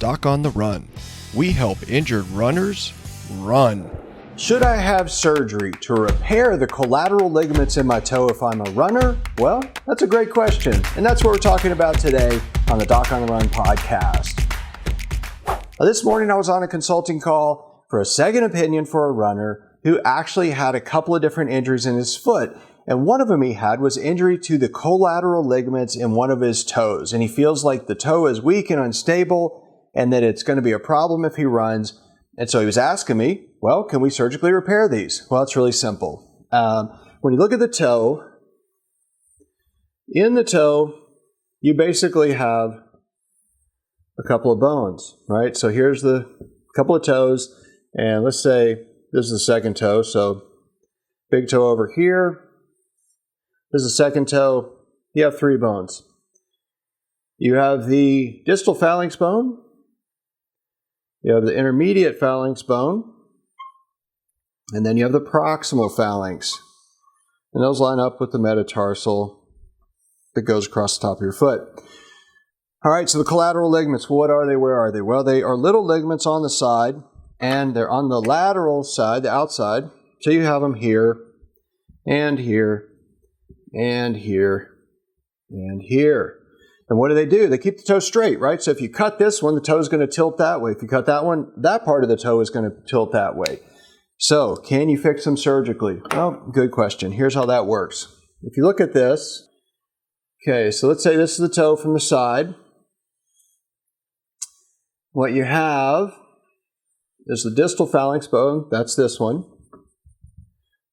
Doc on the Run. We help injured runners run. Should I have surgery to repair the collateral ligaments in my toe if I'm a runner? Well, that's a great question, and that's what we're talking about today on the Doc on the Run podcast. This morning I was on a consulting call for a second opinion for a runner who actually had a couple of different injuries in his foot. And one of them he had was injury to the collateral ligaments in one of his toes. And he feels like the toe is weak and unstable and that it's going to be a problem if he runs. And so he was asking me, well, can we surgically repair these? Well, it's really simple. When you look at the toe, in the toe, you basically have a couple of bones, right? So here's the couple of toes. And let's say this is the second toe. So big toe over here. This is the second toe. You have 3 bones. You have the distal phalanx bone. You have the intermediate phalanx bone. And then you have the proximal phalanx. And those line up with the metatarsal that goes across the top of your foot. All right, so the collateral ligaments, what are they? Where are they? Well, they are little ligaments on the side, and they're on the lateral side, the outside. So you have them here, and here, and here, and here. And what do? They keep the toe straight, right? So if you cut this one, the toe is going to tilt that way. If you cut that one, that part of the toe is going to tilt that way. So can you fix them surgically? Well, good question. Here's how that works. If you look at this, okay, so let's say this is the toe from the side. What you have is the distal phalanx bone. That's this one.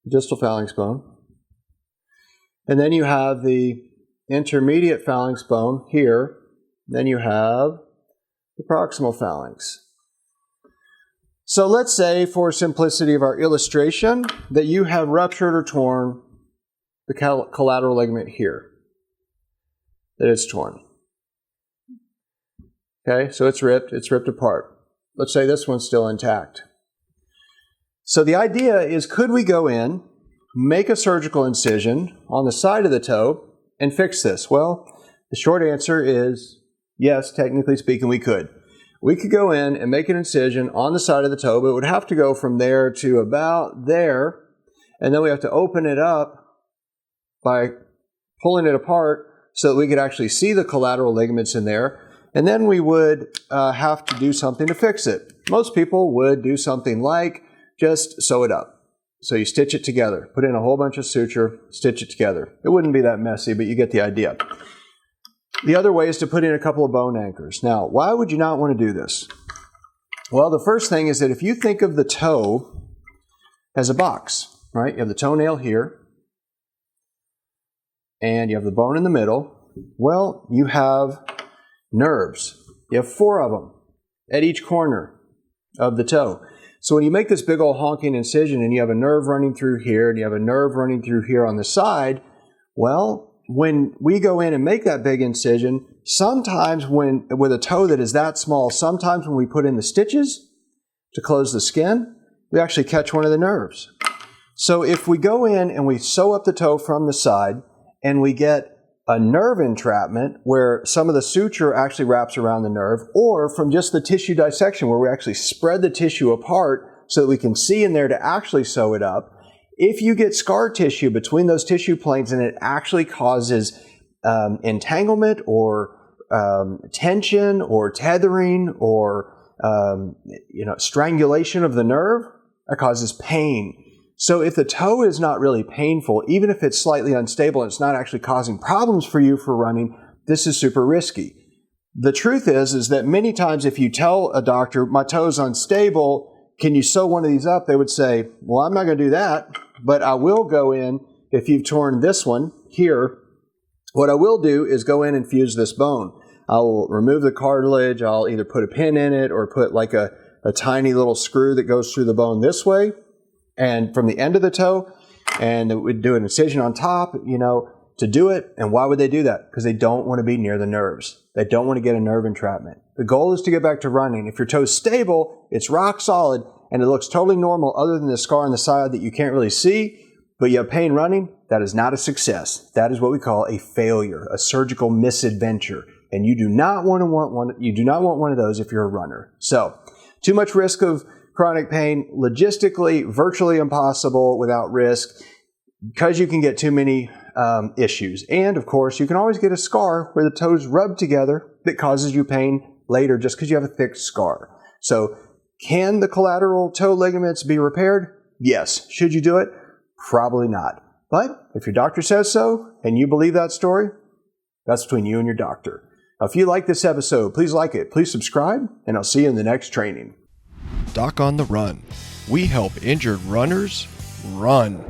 Distal phalanx bone. And then you have the intermediate phalanx bone here. Then you have the proximal phalanx. So let's say, for simplicity of our illustration, that you have ruptured or torn the collateral ligament here. That it's torn. Okay, so it's ripped apart. Let's say this one's still intact. So the idea is, could we go in, make a surgical incision on the side of the toe and fix this? Well, the short answer is yes, technically speaking, we could. We could go in and make an incision on the side of the toe, but it would have to go from there to about there, and then we have to open it up by pulling it apart so that we could actually see the collateral ligaments in there, and then we would have to do something to fix it. Most people would do something like just sew it up. So you stitch it together, put in a whole bunch of suture, stitch it together. It wouldn't be that messy, but you get the idea. The other way is to put in a couple of bone anchors. Now, why would you not want to do this? Well, the first thing is that if you think of the toe as a box, right? You have the toenail here, and you have the bone in the middle. Well, you have nerves. You have 4 of them at each corner of the toe. So when you make this big old honking incision and you have a nerve running through here and you have a nerve running through here on the side, well, when we go in and make that big incision, sometimes with a toe that is that small, sometimes when we put in the stitches to close the skin, we actually catch one of the nerves. So if we go in and we sew up the toe from the side and we get a nerve entrapment where some of the suture actually wraps around the nerve, or from just the tissue dissection where we actually spread the tissue apart so that we can see in there to actually sew it up, if you get scar tissue between those tissue planes and it actually causes entanglement or tension or tethering or strangulation of the nerve, that causes pain. So if the toe is not really painful, even if it's slightly unstable and it's not actually causing problems for you for running, this is super risky. The truth is that many times if you tell a doctor, my toe's unstable, can you sew one of these up? They would say, well, I'm not going to do that, but I will go in, if you've torn this one here, what I will do is go in and fuse this bone. I'll remove the cartilage, I'll either put a pin in it or put like a tiny little screw that goes through the bone this way, and from the end of the toe, and it would do an incision on top, to do it. And why would they do that? Because they don't want to be near the nerves. They don't want to get a nerve entrapment. The goal is to get back to running. If your toe's stable, it's rock solid, and it looks totally normal other than the scar on the side that you can't really see, but you have pain running, that is not a success. That is what we call a failure, a surgical misadventure. and you do not want one. You do not want one of those if you're a runner. So, too much risk of chronic pain, logistically virtually impossible without risk, because you can get too many issues. And of course, you can always get a scar where the toes rub together that causes you pain later just because you have a thick scar. So, can the collateral toe ligaments be repaired? Yes. Should you do it? Probably not. But if your doctor says so and you believe that story, that's between you and your doctor. Now, if you like this episode, please like it, please subscribe, and I'll see you in the next training. Doc on the Run. We help injured runners run.